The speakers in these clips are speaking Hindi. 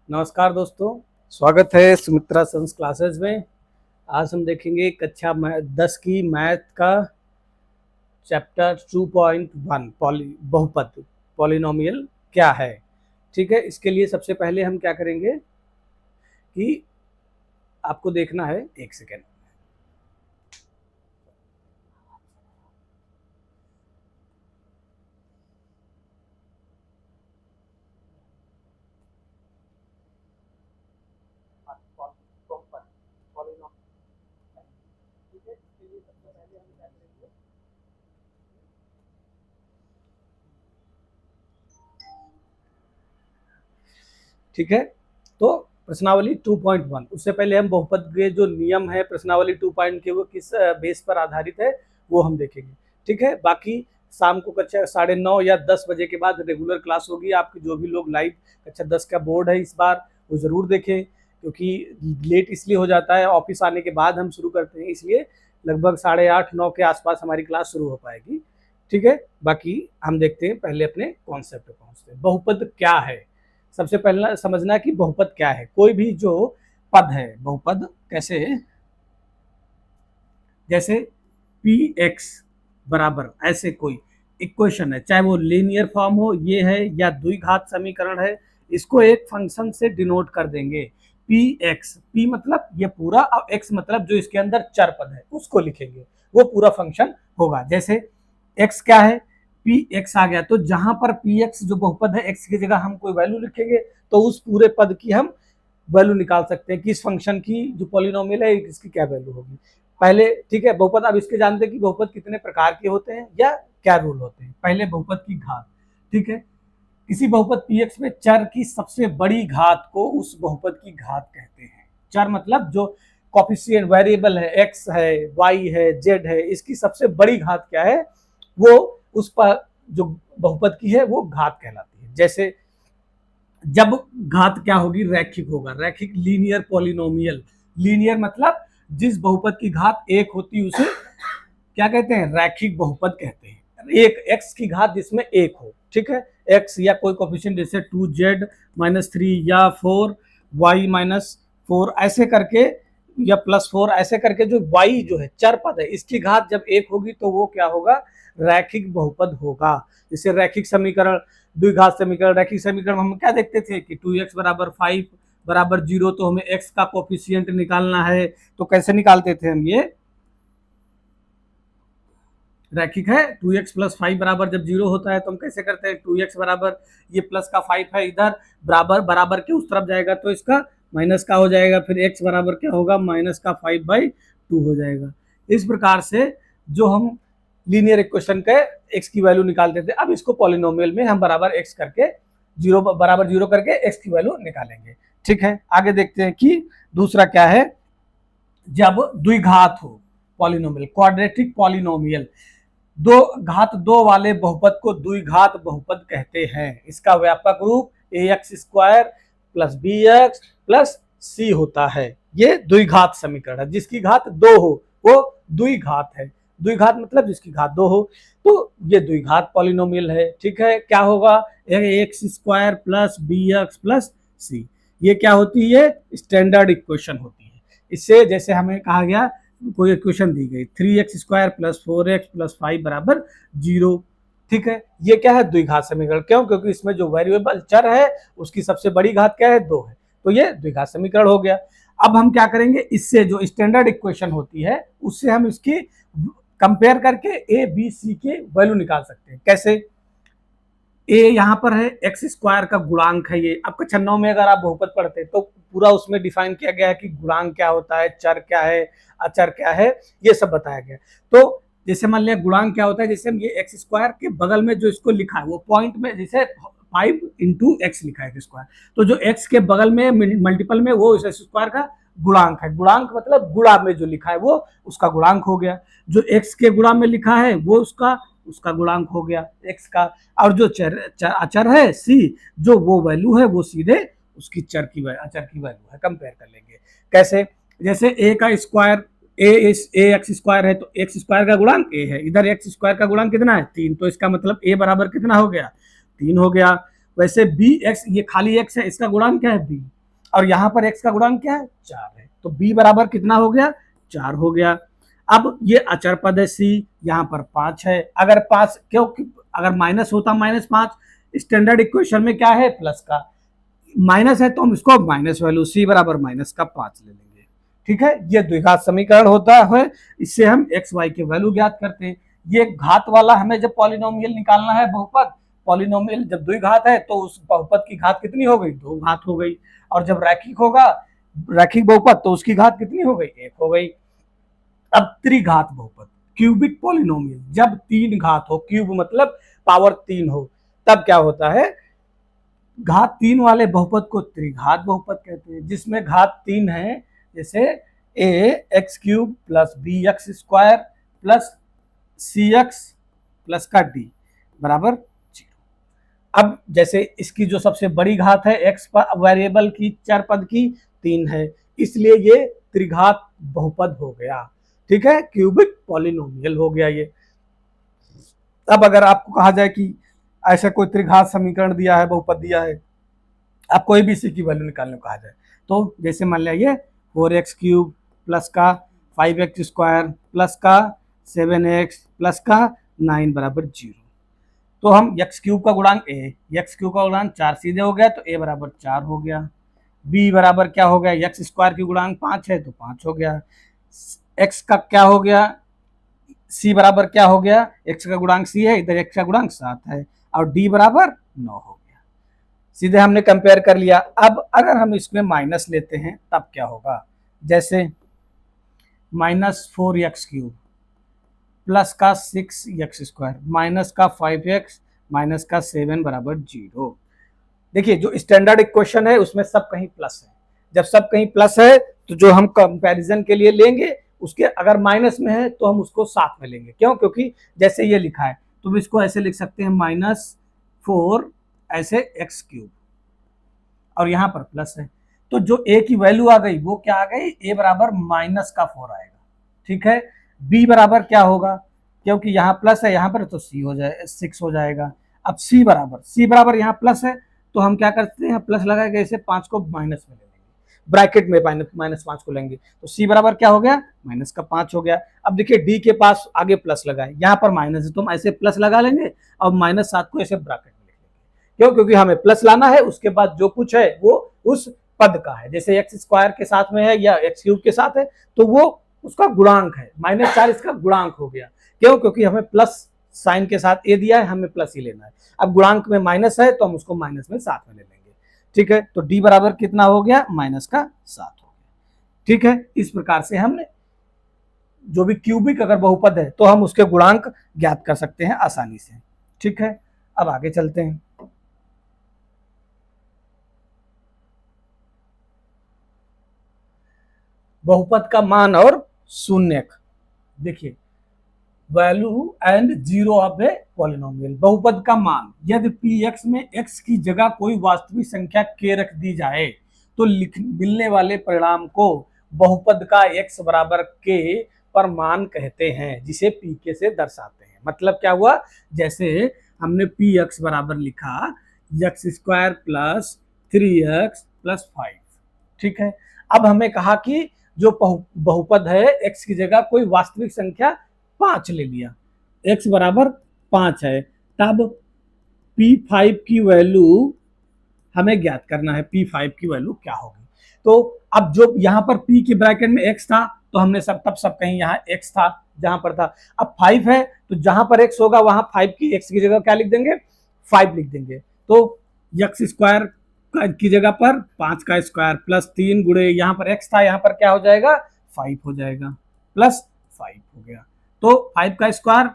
नमस्कार दोस्तों, स्वागत है सुमित्रा संस क्लासेस में। आज हम देखेंगे कक्षा 10 की मैथ का चैप्टर 2.1 बहुपद पॉलिनोमियल क्या है। ठीक है, इसके लिए सबसे पहले हम क्या करेंगे कि आपको देखना है, एक सेकेंड। ठीक है, तो प्रश्नावली 2.1, उससे पहले हम बहुपद के जो नियम है प्रश्नावली 2 के, वो किस बेस पर आधारित है वो हम देखेंगे। ठीक है, बाकी शाम को कक्षा 9:30 या 10 बजे के बाद रेगुलर क्लास होगी आपकी। जो भी लोग लाइव कक्षा 10 का बोर्ड है इस बार वो ज़रूर देखें, क्योंकि लेट इसलिए हो जाता है, ऑफिस आने के बाद हम शुरू करते हैं, इसलिए लगभग 8:30-9 के आसपास हमारी क्लास शुरू हो पाएगी। ठीक है, बाकी हम देखते हैं, पहले अपने कॉन्सेप्ट पे पहुँचते हैं। बहुपद क्या है, सबसे पहला समझना है कि बहुपद क्या है। कोई भी जो पद है, बहुपद कैसे है, जैसे पी एक्स बराबर ऐसे कोई इक्वेशन है, चाहे वो लीनियर फॉर्म हो, ये है, या द्विघात समीकरण है, इसको एक फंक्शन से डिनोट कर देंगे। पी एक्स, पी मतलब ये पूरा, और एक्स मतलब जो इसके अंदर चर पद है उसको लिखेंगे, वो पूरा फंक्शन होगा। जैसे एक्स क्या है, पी एक्स आ गया, तो जहां पर पी एक्स जो बहुपद है, एक्स की जगह हम कोई वैल्यू लिखेंगे तो उस पूरे पद की हम वैल्यू निकाल सकते हैं कि इस फंक्शन की जो पॉलिनोमियल है इसकी क्या वैल्यू होगी पहले। ठीक है, बहुपद, अब इसके जानते हैं कि बहुपद कितने प्रकार के होते हैं या क्या रूल होते हैं। पहले बहुपद की घात। ठीक है, किसी बहुपद px में चर की सबसे बड़ी घात को उस बहुपद की घात कहते हैं। चर मतलब जो कॉफिशिएंट वेरिएबल है, x है, y है, z है, इसकी सबसे बड़ी घात क्या है, वो उस पर जो बहुपद की है वो घात कहलाती है। जैसे जब घात क्या होगी, रैखिक होगा, रैखिक लीनियर पॉलिनोमियल। लीनियर मतलब जिस बहुपद की घात एक होती है उसे क्या कहते हैं, रैखिक बहुपद कहते हैं। एक एक्स की घात जिसमें एक हो, ठीक है, एक्स या कोई कोफिशिएंट जैसे 2z-3 या 4y-4 ऐसे करके, या +4 ऐसे करके, जो y जो है चर पद है इसकी घात जब एक होगी तो वो क्या होगा, रैखिक बहुपद होगा। जैसे रैखिक समीकरण, द्विघात समीकरण, रैखिक समीकरण हम क्या देखते थे कि 2x बराबर 5 बराबर 0, तो हमें x का कोफिशिएंट निकालना है, तो कैसे निकालते थे हम, ये रैखिक है, 2x + 5 बराबर जब 0 होता है तो हम कैसे करते हैं, 2x बराबर ये प्लस का 5 है, इधर बराबर बराबर के उस तरफ जाएगा तो इसका माइनस का हो जाएगा, फिर x बराबर क्या होगा, माइनस का 5/2 हो जाएगा। इस प्रकार से जो हम लीनियर इक्वेशन के x की वैल्यू निकालते थे, अब इसको पॉलिनोमियल में हम बराबर x करके 0 बराबर 0 करके x की वैल्यू निकालेंगे। ठीक है, आगे देखते हैं कि दूसरा क्या है। जब द्विघात हो, पॉलिनोमियल, क्वाड्रेटिक पॉलिनोमियल, दो घात दो वाले बहुपद को द्विघात बहुपद कहते हैं। इसका व्यापक रूप ax² + bx + c होता है। ये द्विघात समीकरण है, जिसकी घात दो हो वो द्विघात है। द्विघात मतलब जिसकी घात दो हो, तो ये द्विघात पॉलिनोमियल है। ठीक है, क्या होगा, ax² + bx + c, ये क्या होती है, स्टैंडर्ड इक्वेशन होती है। इससे जैसे हमें कहा गया, कोई इक्वेशन दी गई 3x² + 4x + 5 बराबर 0। ठीक है, ये क्या है, द्विघात समीकरण। क्यों, क्योंकि इसमें जो वेरिएबल चर है उसकी सबसे बड़ी घात क्या है, 2 है, तो ये द्विघात समीकरण हो गया। अब हम क्या करेंगे, इससे जो स्टैंडर्ड इक्वेशन होती है उससे हम इसकी कंपेयर करके ए बी सी के वैल्यू निकाल सकते हैं। कैसे, ए यहाँ पर है, x² का गुणांक है ये। अब कक्षा 9 में अगर आप बहुपद पढ़ते तो पूरा उसमें डिफाइन किया गया है कि गुणांक क्या होता है, चर क्या है, अचर क्या है, ये सब बताया गया। तो जैसे मान लिया गुणांक क्या होता है, जैसे हम ये x² के बगल में जो इसको लिखा है वो पॉइंट में, जैसे 5 × x लिखा है x², तो जो x के बगल में मल्टीपल में वो x² का गुणांक है। गुणांक मतलब गुणा में जो लिखा है वो उसका गुणांक हो गया। जो x के गुणा में लिखा है वो उसका गुणांक हो गया x का। और जो अचर है c, जो वो वैल्यू है वो सीधे उसकी अचर की वैल्यू है, कंपेयर कर लेंगे। कैसे, जैसे a का स्क्वायर, ax² है तो x² का गुणांक a है, इधर x² का गुणांक कितना है, 3, तो इसका मतलब a बराबर कितना हो गया, 3 हो गया। वैसे bx, ये खाली x है, इसका गुणांक क्या है b, और यहाँ पर x का गुणांक क्या है 4 है, तो b बराबर कितना हो गया 4 हो गया। अब ये अचर पद है c, यहाँ पर 5 है, अगर 5 क्योंकि अगर माइनस होता -5, स्टैंडर्ड इक्वेशन में क्या है प्लस का, माइनस है तो हम इसको माइनस वैल्यू c बराबर माइनस का 5 ले लेंगे। ठीक है, ये द्विघात समीकरण होता है, इससे हम x y के वैल्यू ज्ञात करते हैं। ये घात वाला हमें जब पॉलिनोमियल निकालना है बहुपद, पॉलिनोमियल जब द्विघात है तो उस बहुपद की घात कितनी हो गई 2 घात हो गई, और जब रैखिक होगा रैखिक बहुपद तो उसकी घात कितनी हो गई 1 हो गई। अब त्रिघात बहुपद क्यूबिक पॉलिनोमियल, जब 3 घात हो, क्यूब मतलब पावर 3 हो, तब क्या होता है घात 3 वाले बहुपद को त्रिघात बहुपद कहते हैं, जिसमें घात 3 है, जैसे a X cube plus B X square plus C X plus का d बराबर 0। अब जैसे इसकी जो सबसे बड़ी घात है x वेरिएबल की चर पद की 3 है, इसलिए ये त्रिघात बहुपद हो गया। ठीक है, क्यूबिक पॉलिनोमियल हो गया ये। अब अगर आपको कहा जाए कि ऐसा कोई त्रिघात समीकरण दिया है, बहुपद दिया है, आप कोई भी सी की वैल्यू निकालने को कहा जाए, तो जैसे मान लिया 4x क्यूब प्लस का 5x स्क्वायर प्लस का 7x प्लस का 9 बराबर 0, तो हम x क्यूब का गुणांक x क्यूब का गुणांक 4 सीधे हो गया, तो a बराबर 4 हो गया। b बराबर क्या हो गया, x स्क्वायर की गुणांक 5 है तो 5 हो गया। x का क्या हो गया, c बराबर क्या हो गया, x का गुणांक c है, इधर x का गुणांक 7 है, और d बराबर 9 हो गया। सीधे हमने कंपेयर कर लिया। अब अगर हम इसमें माइनस लेते हैं तब क्या होगा, जैसे -4x क्यूब प्लस का 6x स्क्वायर माइनस का 5x माइनस का 7 बराबर 0। देखिए जो स्टैंडर्ड इक्वेशन है उसमें सब कहीं प्लस है, जब सब कहीं प्लस है तो जो हम कंपैरिजन के लिए लेंगे उसके अगर माइनस में है तो हम उसको साथ में लेंगे। क्यों, क्योंकि जैसे ये लिखा है तो इसको ऐसे लिख सकते हैं -4 ऐसे x क्यूब, और यहाँ पर प्लस है, तो जो a की वैल्यू आ गई वो क्या आ गई, a बराबर -4 आएगा। ठीक है, b बराबर क्या होगा, क्योंकि यहाँ प्लस है यहाँ पर तो c हो जाए 6 हो जाएगा। अब c बराबर यहाँ प्लस है तो हम क्या करते हैं प्लस लगाएंगे, इसे 5 को माइनस में ले लेंगे, ब्रैकेट में -5 को लेंगे, तो c बराबर क्या हो गया -5 हो गया। अब देखिए d के पास आगे प्लस लगाए, यहाँ पर माइनस है तो हम ऐसे प्लस लगा लेंगे और -7 को ऐसे ब्रैकेट में लिख लेंगे। क्यों, क्योंकि हमें प्लस लाना है, उसके बाद जो कुछ है वो उस पद का है, जैसे एक्स स्क्वायर के साथ में है या एक्स क्यूब के साथ है तो वो उसका गुणांक है, -4 इसका गुणांक हो गया। क्यों, क्योंकि हमें प्लस साइन के साथ ए दिया है, हमें प्लस ही लेना है। अब गुणांक में माइनस है तो हम उसको माइनस में साथ में ले लेंगे। ठीक है, तो डी बराबर कितना हो गया -7 हो गया। ठीक है, इस प्रकार से हमने जो भी क्यूबिक अगर बहुपद है तो हम उसके गुणांक ज्ञात कर सकते हैं आसानी से। ठीक है, अब आगे चलते हैं। बहुपद का मान और शून्यक, देखिए value and zero of a polynomial. बहुपद का मान, यदि px में x की जगह कोई वास्तविक संख्या k रख दी जाए तो मिलने वाले परिणाम को बहुपद का x बराबर k पर मान कहते हैं, जिसे pk से दर्शाते हैं। मतलब क्या हुआ, जैसे हमने px बराबर लिखा x square plus 3x plus 5। ठीक है, अब हमें कहा कि जो बहुपद है x की जगह कोई वास्तविक संख्या 5 ले लिया, x बराबर 5 है, तब P5 की वैल्यू हमें ज्ञात करना है, P5 की वैल्यू क्या होगी। तो अब जो यहाँ पर P के ब्रैकेट में x था तो हमने सब कहीं यहाँ x था जहां पर था, अब 5 है तो जहां पर x होगा वहां 5 की x की जगह क्या लिख देंगे 5 लिख देंगे, तो x स्क्वायर की जगह पर 5 का स्क्वायर प्लस 3 गुणे यहाँ पर x था, यहाँ पर क्या हो जाएगा 5 हो जाएगा, प्लस 5 हो गया। तो 5 का स्क्वायर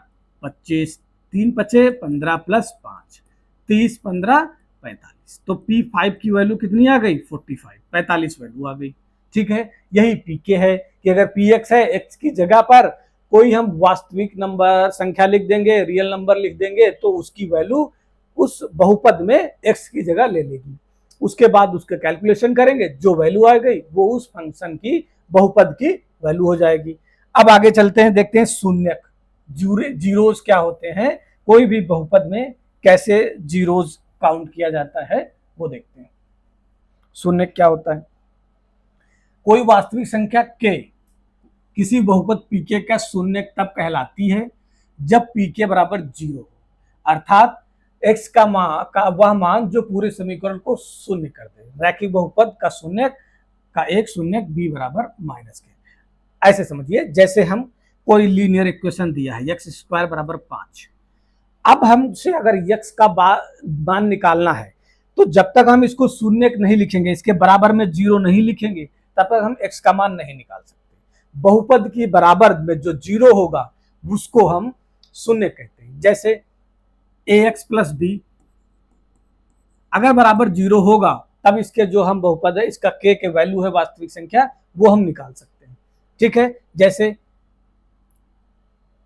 25, 3 पचे 15 प्लस 5 30 15 45, तो P5 की वैल्यू कितनी आ गई 45 वैल्यू आ गई। ठीक है, यही PK है कि अगर PX है x की जगह पर कोई हम वास्तविक नंबर संख्या लिख देंगे, रियल नंबर लिख देंगे, तो उसकी वैल्यू उस बहुपद में x की जगह ले लेगी। उसके बाद उसका कैलकुलेशन करेंगे, जो वैल्यू आ गई वो उस फंक्शन की बहुपद की वैल्यू हो जाएगी। अब आगे चलते हैं, देखते हैं शून्यक, जीरोज क्या होते हैं, कोई भी बहुपद में कैसे जीरोज काउंट किया जाता है वो देखते हैं। शून्यक क्या होता है, कोई वास्तविक संख्या k किसी बहुपद pk का शून्य तब कहलाती है जब pk बराबर 0 हो, अर्थात x का वह मान जो पूरे समीकरण को शून्य कर दे। रैखिक बहुपद का शून्य का एक शून्य b बराबर -k। ऐसे समझिए जैसे हम कोई लीनियर इक्वेशन दिया है x स्क्वायर बराबर 5। अब हमसे अगर x का मान निकालना है तो जब तक हम इसको शून्य नहीं लिखेंगे, इसके बराबर में 0 नहीं लिखेंगे, तब तक हम x का मान नहीं निकाल सकते। बहुपद की बराबर में जो 0 होगा उसको हम शून्य कहते हैं। जैसे ax प्लस b अगर बराबर 0 होगा तब इसके जो हम बहुपद है, इसका k के वैल्यू है वास्तविक संख्या, वो हम निकाल सकते हैं। ठीक है,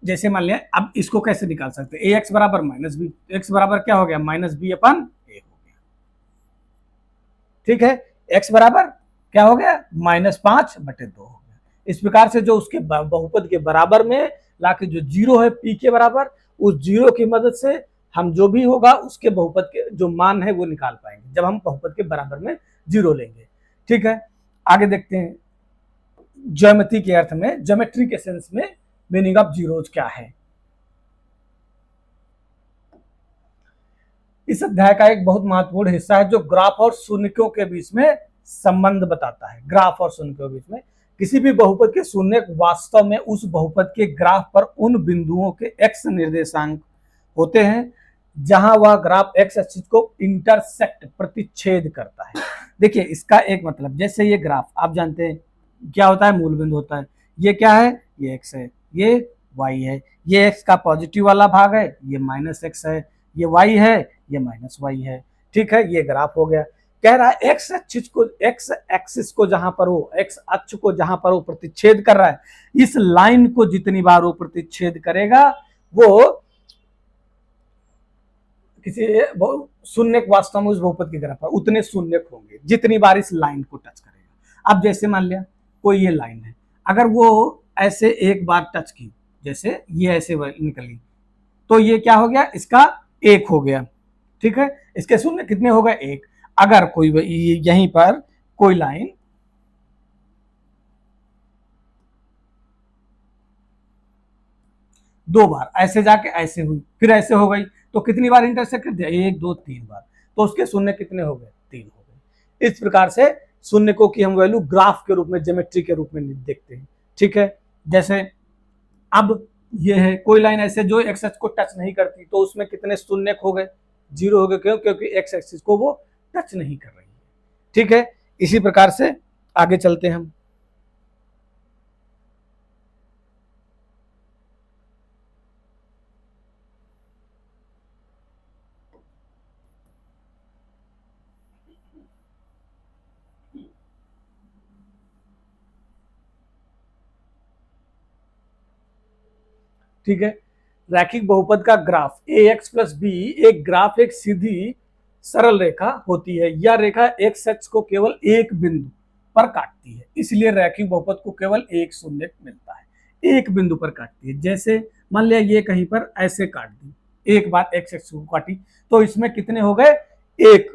जैसे मान लिया, अब इसको कैसे निकाल सकते हैं, ax बराबर माइनस बी, एक्स बराबर क्या हो गया, माइनस बी अपन ए हो गया। ठीक है, x बराबर क्या हो गया, -5/2 हो गया। इस प्रकार से जो उसके बहुपद के बराबर में लाके जो 0 है p के बराबर, उस 0 की मदद से हम जो भी होगा उसके बहुपद के जो मान है वो निकाल पाएंगे जब हम बहुपद के बराबर में 0 लेंगे। ठीक है, आगे देखते हैं ज्योमेट्री के अर्थ में, ज्योमेट्री के सेंस में मीनिंग ऑफ जीरोज क्या है। इस अध्याय का एक बहुत महत्वपूर्ण हिस्सा है जो ग्राफ और शून्यकों के बीच में संबंध बताता है। ग्राफ और शून्यकों के बीच में किसी भी बहुपद के शून्यक वास्तव में उस बहुपद के ग्राफ पर उन बिंदुओं के x निर्देशांक होते हैं जहां वह ग्राफ x एक्सिस को इंटरसेक्ट प्रतिच्छेद करता है। देखिए इसका एक मतलब, जैसे ये ग्राफ आप जानते हैं क्या होता है, मूल बिंदु होता है। ये क्या है, ये x है, ये y है, ये x का पॉजिटिव वाला भाग है, ये -x है, ये y है, ये -y है। ठीक है, ये ग्राफ हो गया। कह रहा है x एक्सिस को जहां पर हो, x अक्ष को जहां पर वो प्रतिच्छेद कर रहा है, इस लाइन को जितनी बार वो प्रतिच्छेद करेगा वो किसी शून्यक वास्तव में उस बहुपद के ग्राफ पर उतने शून्यक होंगे जितनी बार इस लाइन को टच करेगा। अब जैसे मान लिया कोई ये लाइन है, अगर वो ऐसे एक बार टच की, जैसे ये ऐसे निकली, तो ये क्या हो गया, इसका 1 हो गया। ठीक है, इसके शून्य कितने हो गए, 1। अगर कोई यहीं पर कोई लाइन दो बार ऐसे जाके ऐसे हुई, फिर ऐसे हो गई, तो कितनी बार इंटरसेक्ट कर दिया, 1 2 3 बार, तो उसके शून्य कितने हो गए, 3 हो गए। इस प्रकार से शून्यकों की हम वैल्यू ग्राफ के रूप में, ज्योमेट्री के रूप में देखते हैं। ठीक है, जैसे अब ये है कोई लाइन ऐसे जो एक्स एक्सिस को टच नहीं करती, तो उसमें कितने शून्यक हो गए, 0 हो गए। क्यों, क्योंकि एक्स एक्सिस को वो टच नहीं कर रही है। ठीक है, इसी प्रकार से आगे चलते हैं हम। ठीक है, रैखिक बहुपद का ग्राफ ax प्लस बी एक ग्राफ, एक सीधी सरल रेखा होती है। यह रेखा एक्स एक्सिस को केवल एक बिंदु पर काटती है, इसलिए रैखिक बहुपद को केवल एक शून्यक मिलता है, एक बिंदु पर काटती है। जैसे मान लिया ये कहीं पर ऐसे काट दी, एक बार एक्स एक्सिस को काटी, तो इसमें कितने हो गए, एक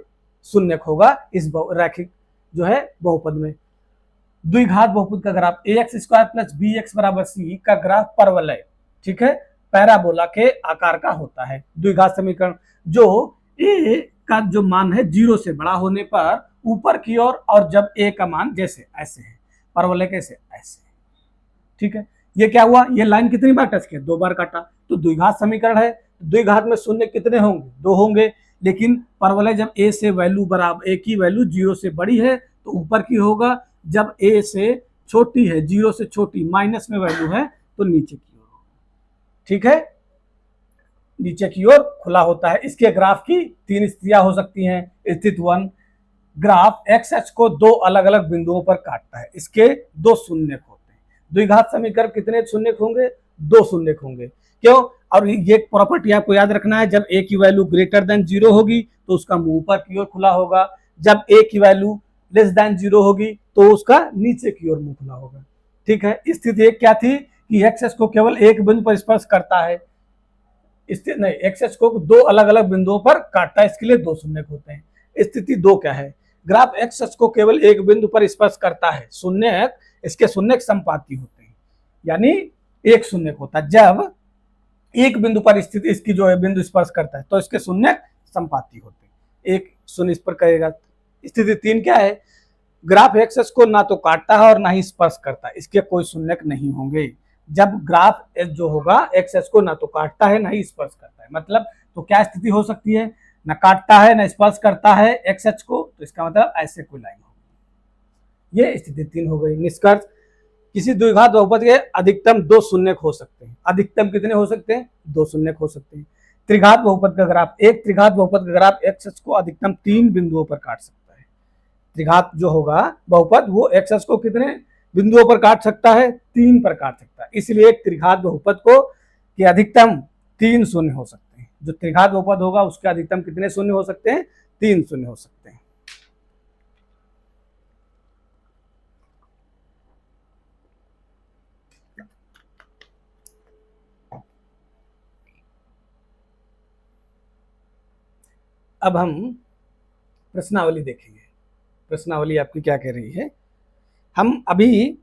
शून्यक होगा इस रैखिक जो है बहुपद में। द्विघात बहुपद का graph ax square plus B X बराबर सी का ग्राफ परवलय, ठीक है, पैराबोला के आकार का होता है। द्विघात समीकरण जो a का जो मान है 0 से बड़ा होने पर ऊपर की ओर, और जब a का मान जैसे ऐसे है, परवलय कैसे ऐसे। ठीक है, ये क्या हुआ, ये लाइन कितनी बार टच किया, 2 बार काटा, तो द्विघात समीकरण है। द्विघात में शून्य कितने होंगे, 2 होंगे, लेकिन परवलय जब a से वैल्यू बराबर, a की वैल्यू 0 से बड़ी है तो ऊपर की होगा, जब a से छोटी है, 0 से छोटी, माइनस में वैल्यू है तो नीचे की ओर होगा। ठीक है, नीचे की ओर खुला होता है। इसके ग्राफ की 3 स्थितियां हो सकती हैं। स्थिति 1, ग्राफ एक्स एक्सिस को 2 अलग अलग बिंदुओं पर काटता है, इसके 2 शून्यक होते हैं। द्विघात समीकरण कितने शून्यक होंगे, 2 शून्यक होंगे। क्यों, और ये प्रॉपर्टी आपको याद रखना है, जब a की वैल्यू ग्रेटर देन 0 होगी तो उसका मुंह ऊपर की ओर खुला होगा, जब a की वैल्यू लेस देन 0 होगी तो उसका नीचे की ओर मुंह खुला होगा। ठीक है, स्थिति 1 क्या थी कि एक्स एक्सिस को केवल एक बिंदु पर स्पर्श करता है, स्थिति नहीं, एक्स एक्सिस को 2 अलग अलग बिंदुओं पर काटता है, इसके लिए 2 शून्यक होते हैं। स्थिति 2 क्या है, ग्राफ एक्स अक्ष को केवल एक बिंदु पर स्पर्श करता है, शून्यक इसके शून्यक संपाती होते हैं, यानी एक शून्यक होता है। जब एक बिंदु पर स्थित इसकी जो है बिंदु स्पर्श करता है तो इसके शून्यक संपाती होते हैं, एक शून्य इस पर करेगा। स्थिति 3 क्या है, ग्राफ एक्स अक्ष को ना तो काटता है और ना ही स्पर्श करता है, इसके कोई शून्यक नहीं होंगे। जब ग्राफ जो होगा एक्स अक्ष को ना तो काटता है ना ही स्पर्श करता है, मतलब तो क्या स्थिति हो सकती है, ना काटता है ना स्पर्श करता है एक्स अक्ष को, तो इसका मतलब ऐसे कोई लाइन होगी। ये स्थिति 3 हो गई। निष्कर्ष, किसी द्विघात बहुपद के अधिकतम 2 शून्यक हो सकते हैं। अधिकतम कितने हो सकते हैं, 2 शून्यक हो सकते हैं। त्रिघात बहुपद का ग्राफ, एक त्रिघात बहुपद का ग्राफ एक्स अक्ष को अधिकतम 3 बिंदुओं पर काट सकता है। त्रिघात जो होगा बहुपद वो एक्स अक्ष को कितने बिंदुओं पर काट सकता है, 3 पर काट सकता है। इसलिए एक त्रिघात बहुपद को के अधिकतम 3 शून्य हो सकते हैं। जो त्रिघात बहुपद होगा उसके अधिकतम कितने शून्य हो सकते हैं, 3 शून्य हो सकते हैं। अब हम प्रश्नावली देखेंगे। प्रश्नावली आपकी क्या कह रही है, हम अभी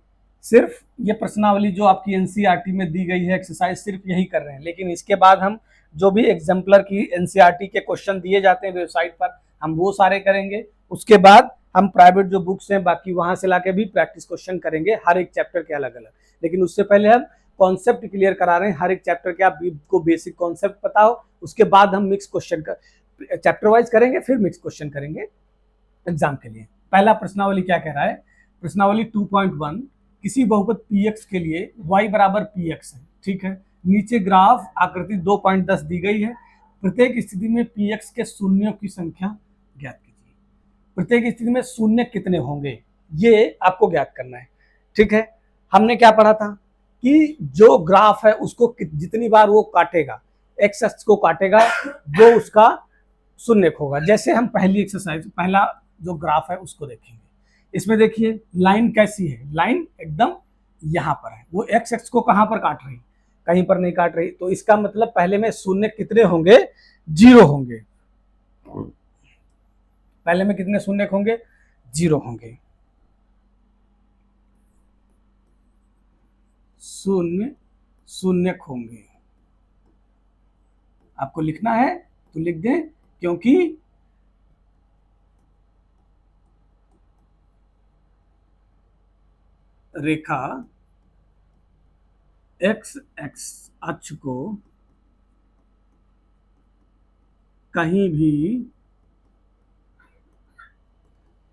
सिर्फ ये प्रश्नावली जो आपकी एनसीईआरटी में दी गई है एक्सरसाइज सिर्फ यही कर रहे हैं, लेकिन इसके बाद हम जो भी एग्जाम्पलर की एनसीईआरटी के क्वेश्चन दिए जाते हैं वेबसाइट पर हम वो सारे करेंगे। उसके बाद हम प्राइवेट जो बुक्स हैं बाकी वहां से लाके भी प्रैक्टिस क्वेश्चन करेंगे हर एक चैप्टर के अलग अलग। लेकिन उससे पहले हम कॉन्सेप्ट क्लियर करा रहे हैं, हर एक चैप्टर के आपको बेसिक कॉन्सेप्ट पता हो, उसके बाद हम मिक्स क्वेश्चन चैप्टर वाइज करेंगे, फिर मिक्स क्वेश्चन करेंगे एग्जाम के लिए। पहला प्रश्नावली क्या कह रहा है, प्रश्नावली 2.1, किसी बहुपद px के लिए y बराबर px है, ठीक है। नीचे ग्राफ आकृति 2.10 दी गई है। प्रत्येक स्थिति में px के शून्यों की संख्या ज्ञात कीजिए। प्रत्येक स्थिति में शून्य कितने होंगे ये आपको ज्ञात करना है, ठीक है। हमने क्या पढ़ा था कि जो ग्राफ है उसको जितनी बार वो काटेगा, एक्स अक्ष को काटेगा, वो उसका शून्य होगा। जैसे हम पहली एक्सरसाइज पहला जो ग्राफ है उसको देखेंगे। इसमें देखिए लाइन कैसी है, लाइन एकदम यहाँ पर है, वो एक्स एक्स को कहाँ पर काट रही, कहीं पर नहीं काट रही, तो इसका मतलब पहले में शून्य कितने होंगे, 0 होंगे। पहले में कितने शून्य होंगे, 0 होंगे। शून्य शून्य होंगे, आपको लिखना है तो लिख दें, क्योंकि रेखा एक्स एक्स अक्ष को कहीं भी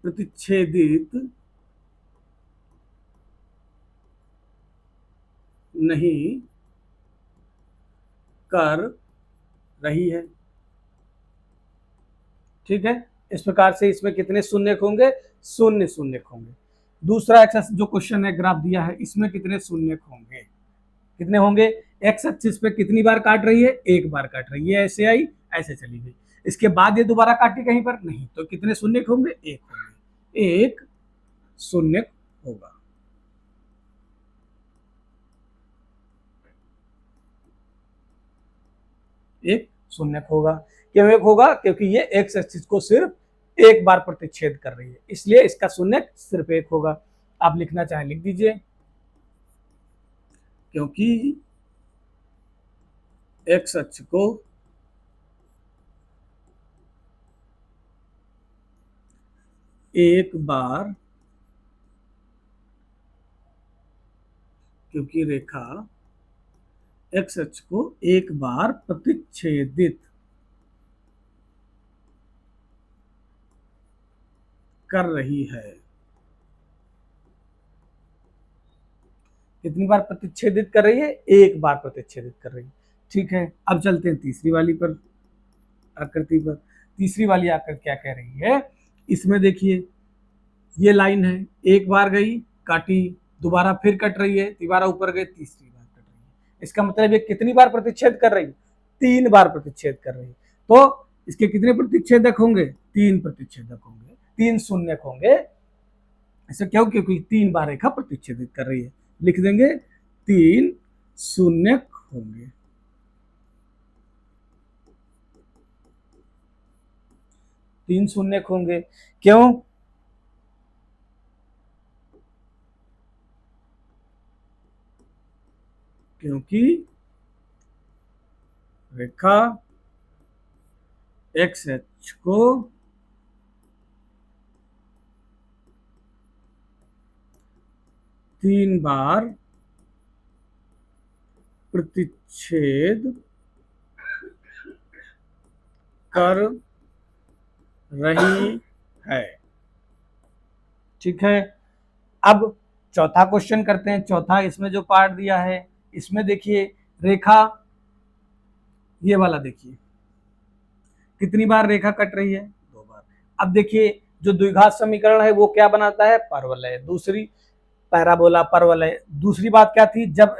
प्रतिच्छेदित नहीं कर रही है, ठीक है। इस प्रकार से इसमें कितने शून्य होंगे, शून्य शून्य होंगे। दूसरा एक्स जो क्वेश्चन है ग्राफ दिया है इसमें कितने शून्य होंगे, कितने होंगे, एक्स एक्सिस पे कितनी बार काट रही है, एक बार काट रही है, ऐसे आई ऐसे चली गई, इसके बाद ये दोबारा काटी कहीं पर नहीं, तो कितने शून्य होंगे, एक होंगे, एक शून्य होगा। एक शून्य होगा, क्यों एक होगा, क्योंकि ये एक्स एक्सिस को सिर्फ एक बार प्रतिच्छेद कर रही है, इसलिए इसका शून्य सिर्फ एक होगा। आप लिखना चाहें लिख दीजिए, क्योंकि एक्स अक्ष को एक बार, क्योंकि रेखा एक्स अक्ष को एक बार प्रतिच्छेदित कर रही है। कितनी बार प्रतिच्छेदित कर रही है, एक बार प्रतिच्छेदित कर रही है, ठीक है। अब चलते हैं तीसरी वाली पर, आकृति पर। तीसरी वाली आकृति क्या कह रही है, इसमें देखिए ये लाइन है, एक बार गई काटी, दोबारा फिर कट रही है, दोबारा ऊपर गई, तीसरी बार कट रही है। इसका मतलब ये कितनी बार प्रतिच्छेद कर रही है, 3 बार प्रतिच्छेद कर रही है। तो इसके कितने प्रतिच्छेदक होंगे, 3 प्रतिच्छेदक होंगे, 3 शून्य होंगे। ऐसा क्यों, क्योंकि 3 बार रेखा प्रतिच्छेदित कर रही है। लिख देंगे 3 शून्य होंगे, 3 शून्य होंगे। क्यों, क्योंकि रेखा एक्स एच को तीन बार प्रतिच्छेद कर रही है। ठीक है, अब चौथा क्वेश्चन करते हैं। चौथा इसमें जो पार्ट दिया है, इसमें देखिए रेखा ये वाला देखिए कितनी बार रेखा कट रही है, दो बार। अब देखिए जो द्विघात समीकरण है वो क्या बनाता है, परवलय। दूसरी पैराबोला परवलय। दूसरी बात क्या थी, जब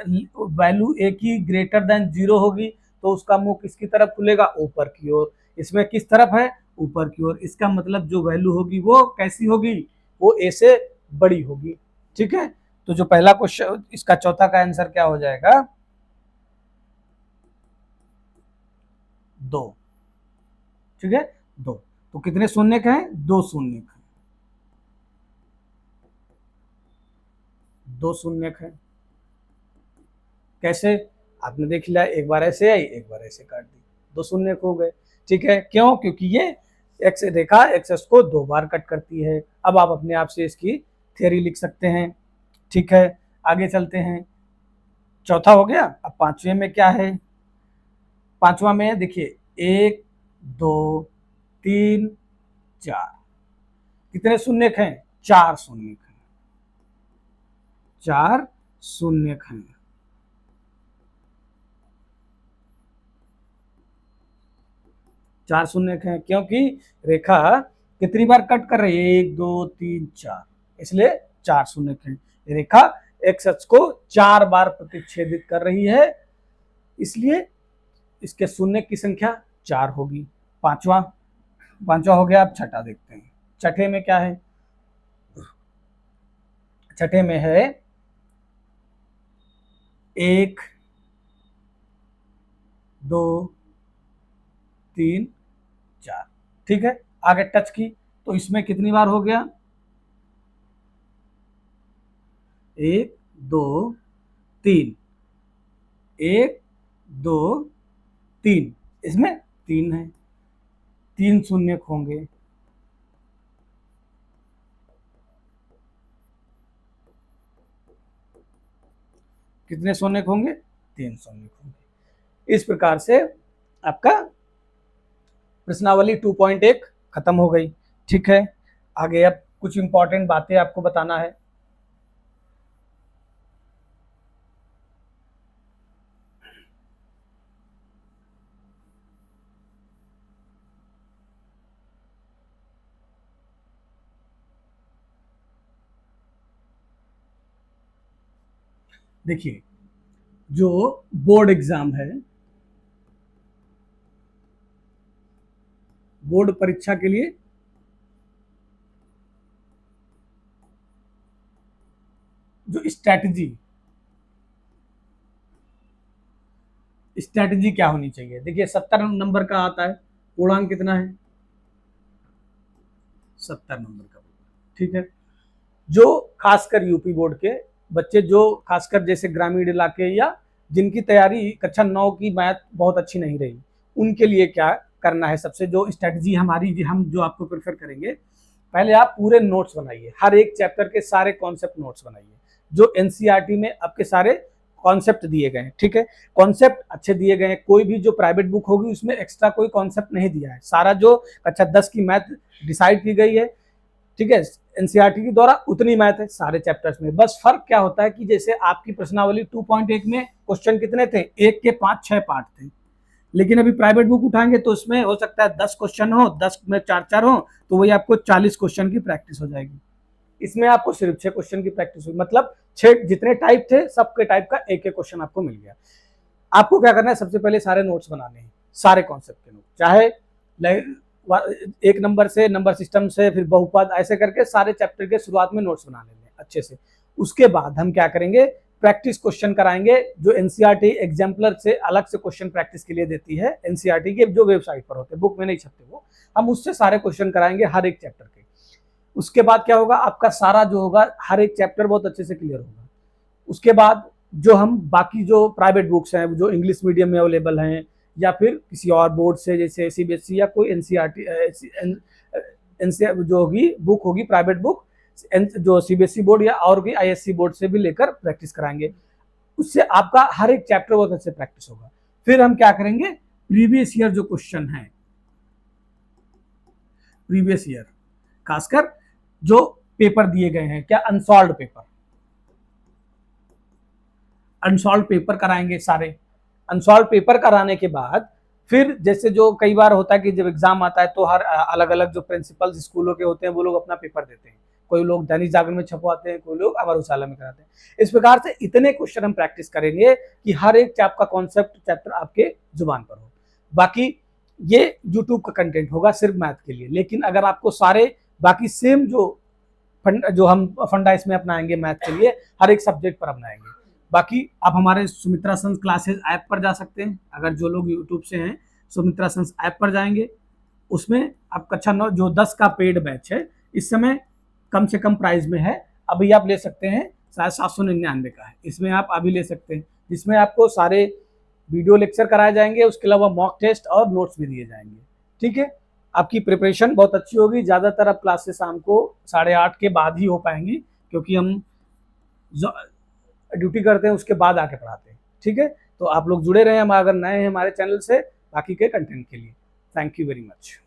वैल्यू ए की ग्रेटर देन 0 होगी तो उसका मुंह किसकी तरफ खुलेगा, ऊपर की ओर। इसमें किस तरफ है, ऊपर की ओर। इसका मतलब जो वैल्यू होगी वो कैसी होगी, वो ए से बड़ी होगी। ठीक है, तो जो पहला क्वेश्चन, इसका चौथा का आंसर क्या हो जाएगा, 2। ठीक है, 2। तो कितने शून्य हैं, 2 शून्य हैं, 2 शून्य हैं। कैसे, आपने देख लिया, एक बार ऐसे आई, एक बार ऐसे काट दी, 2 शून्य हो गए। ठीक है, क्यों, क्योंकि ये एक्स रेखा एक्सेस को 2 बार कट करती है। अब आप अपने आप से इसकी थ्योरी लिख सकते हैं। ठीक है, आगे चलते हैं। चौथा हो गया। अब पांचवें में क्या है, पांचवा में देखिए 1 2 3 4, कितने शून्य हैं, 4 शून्य हैं, 4 शून्य हैं। चार शून्य हैं क्योंकि रेखा कितनी बार कट कर रही है, 1 2 3 4, इसलिए 4 शून्य हैं। रेखा एक्स अक्ष को 4 बार प्रतिच्छेदित कर रही है, इसलिए इसके शून्य की संख्या 4 होगी। पांचवा हो गया। अब छठा देखते हैं। छठे में क्या है, छठे में है 1 2 3 4। ठीक है, आगे टच की तो इसमें कितनी बार हो गया, 1 2 3, 1 2 3, इसमें 3 है, 3 शून्य होंगे। कितने शून्य होंगे, 3 शून्य होंगे। इस प्रकार से आपका प्रश्नावली 2.1 खत्म हो गई। ठीक है, आगे अब कुछ इंपॉर्टेंट बातें आपको बताना है। देखिए जो बोर्ड एग्जाम है, बोर्ड परीक्षा के लिए जो स्ट्रैटेजी क्या होनी चाहिए, देखिए 70 नंबर का आता है, पूर्णांक कितना है, 70 नंबर का। ठीक है, जो खासकर यूपी बोर्ड के बच्चे, जो खासकर जैसे ग्रामीण इलाके या जिनकी तैयारी कक्षा 9 की मैथ बहुत अच्छी नहीं रही, उनके लिए क्या करना है, सबसे जो स्ट्रेटजी हमारी हम जो आपको प्रेफर करेंगे, पहले आप पूरे नोट्स बनाइए, हर एक चैप्टर के सारे कॉन्सेप्ट नोट्स बनाइए, जो एनसीईआरटी में आपके सारे कॉन्सेप्ट दिए गए हैं। ठीक है, कॉन्सेप्ट अच्छे दिए गए हैं, कोई भी जो प्राइवेट बुक होगी उसमें एक्स्ट्रा कोई कॉन्सेप्ट नहीं दिया है, सारा जो कक्षा 10 की मैथ डिसाइड की गई है, ठीक है, एनसीईआरटी के द्वारा उतनी मैथ है सारे चैप्टर्स में। बस फर्क क्या होता है कि जैसे आपकी प्रश्नावली 2.1 में क्वेश्चन कितने थे, 1 के 5-6 पार्ट थे, लेकिन अभी प्राइवेट बुक उठाएंगे तो उसमें हो सकता है 10 क्वेश्चन हो, 10 में 4-4 हो, तो वही आपको 40 क्वेश्चन की प्रैक्टिस हो जाएगी। इसमें आपको सिर्फ 6 क्वेश्चन की प्रैक्टिस हुई, मतलब 6 जितने टाइप थे सबके टाइप का एक एक क्वेश्चन आपको मिल गया। आपको क्या करना है, सबसे पहले सारे नोट्स बनाने हैं, सारे कॉन्सेप्ट के नोट, चाहे 1 नंबर से, नंबर सिस्टम से, फिर बहुपद, ऐसे करके सारे चैप्टर के शुरुआत में नोट्स बना लेंगे अच्छे से। उसके बाद हम क्या करेंगे, प्रैक्टिस क्वेश्चन कराएंगे, जो एनसीईआरटी एग्जाम्पलर से अलग से क्वेश्चन प्रैक्टिस के लिए देती है, एनसीईआरटी के जो वेबसाइट पर होते हैं, बुक में नहीं छपते वो, हम उससे सारे क्वेश्चन कराएंगे हर एक चैप्टर के। उसके बाद क्या होगा, आपका सारा जो होगा हर एक चैप्टर बहुत अच्छे से क्लियर होगा। उसके बाद जो हम बाकी जो प्राइवेट बुक्स हैं जो इंग्लिश मीडियम में अवेलेबल हैं या फिर किसी और बोर्ड से जैसे सीबीएसई या कोई एनसीईआरटी जो होगी बुक होगी प्राइवेट बुक जो सीबीएसई बोर्ड या और भी आईएससी बोर्ड से भी लेकर प्रैक्टिस कराएंगे। उससे आपका हर एक चैप्टर बहुत अच्छे प्रैक्टिस होगा। फिर हम क्या करेंगे, प्रीवियस ईयर जो क्वेश्चन है, प्रीवियस ईयर खासकर जो पेपर दिए गए हैं, क्या अनसॉल्व पेपर, अनसॉल्व पेपर कराएंगे सारे। अनसॉल्व पेपर कराने के बाद फिर जैसे जो कई बार होता है कि जब एग्जाम आता है तो हर अलग अलग जो प्रिंसिपल्स स्कूलों के होते हैं वो लोग अपना पेपर देते हैं। कोई लोग दैनिक जागरण में छपवाते हैं, कोई लोग अमर उजाला में कराते हैं। इस प्रकार से इतने क्वेश्चन हम प्रैक्टिस करेंगे कि हर एक चैप्टर का कॉन्सेप्ट चैप्टर आपके जुबान पर हो। बाकी ये यूट्यूब का कंटेंट होगा सिर्फ मैथ के लिए, लेकिन अगर आपको सारे बाकी सेम जो हम फंडा इसमें अपनाएंगे मैथ के लिए हर एक सब्जेक्ट पर अपनाएंगे। बाकी आप हमारे सुमित्रा सन्स क्लासेस ऐप पर जा सकते हैं। अगर जो लोग यूट्यूब से हैं सुमित्रा सन्स ऐप पर जाएंगे, उसमें आप कक्षा 9 जो 10 का पेड बैच है इस समय कम से कम प्राइस में है। अभी आप ले सकते हैं, शायद 799 का है, इसमें आप अभी ले सकते हैं, जिसमें आपको सारे वीडियो लेक्चर कराए जाएंगे, उसके अलावा मॉक टेस्ट और नोट्स भी दिए जाएंगे। ठीक है, आपकी प्रिपरेशन बहुत अच्छी होगी। ज़्यादातर अब क्लासेस शाम को 8:30 के बाद ही हो पाएंगी, क्योंकि हम ड्यूटी करते हैं उसके बाद आके पढ़ाते हैं। ठीक है, तो आप लोग जुड़े रहें, हम अगर नए हैं हमारे चैनल से बाकी के कंटेंट के लिए। Thank you very much.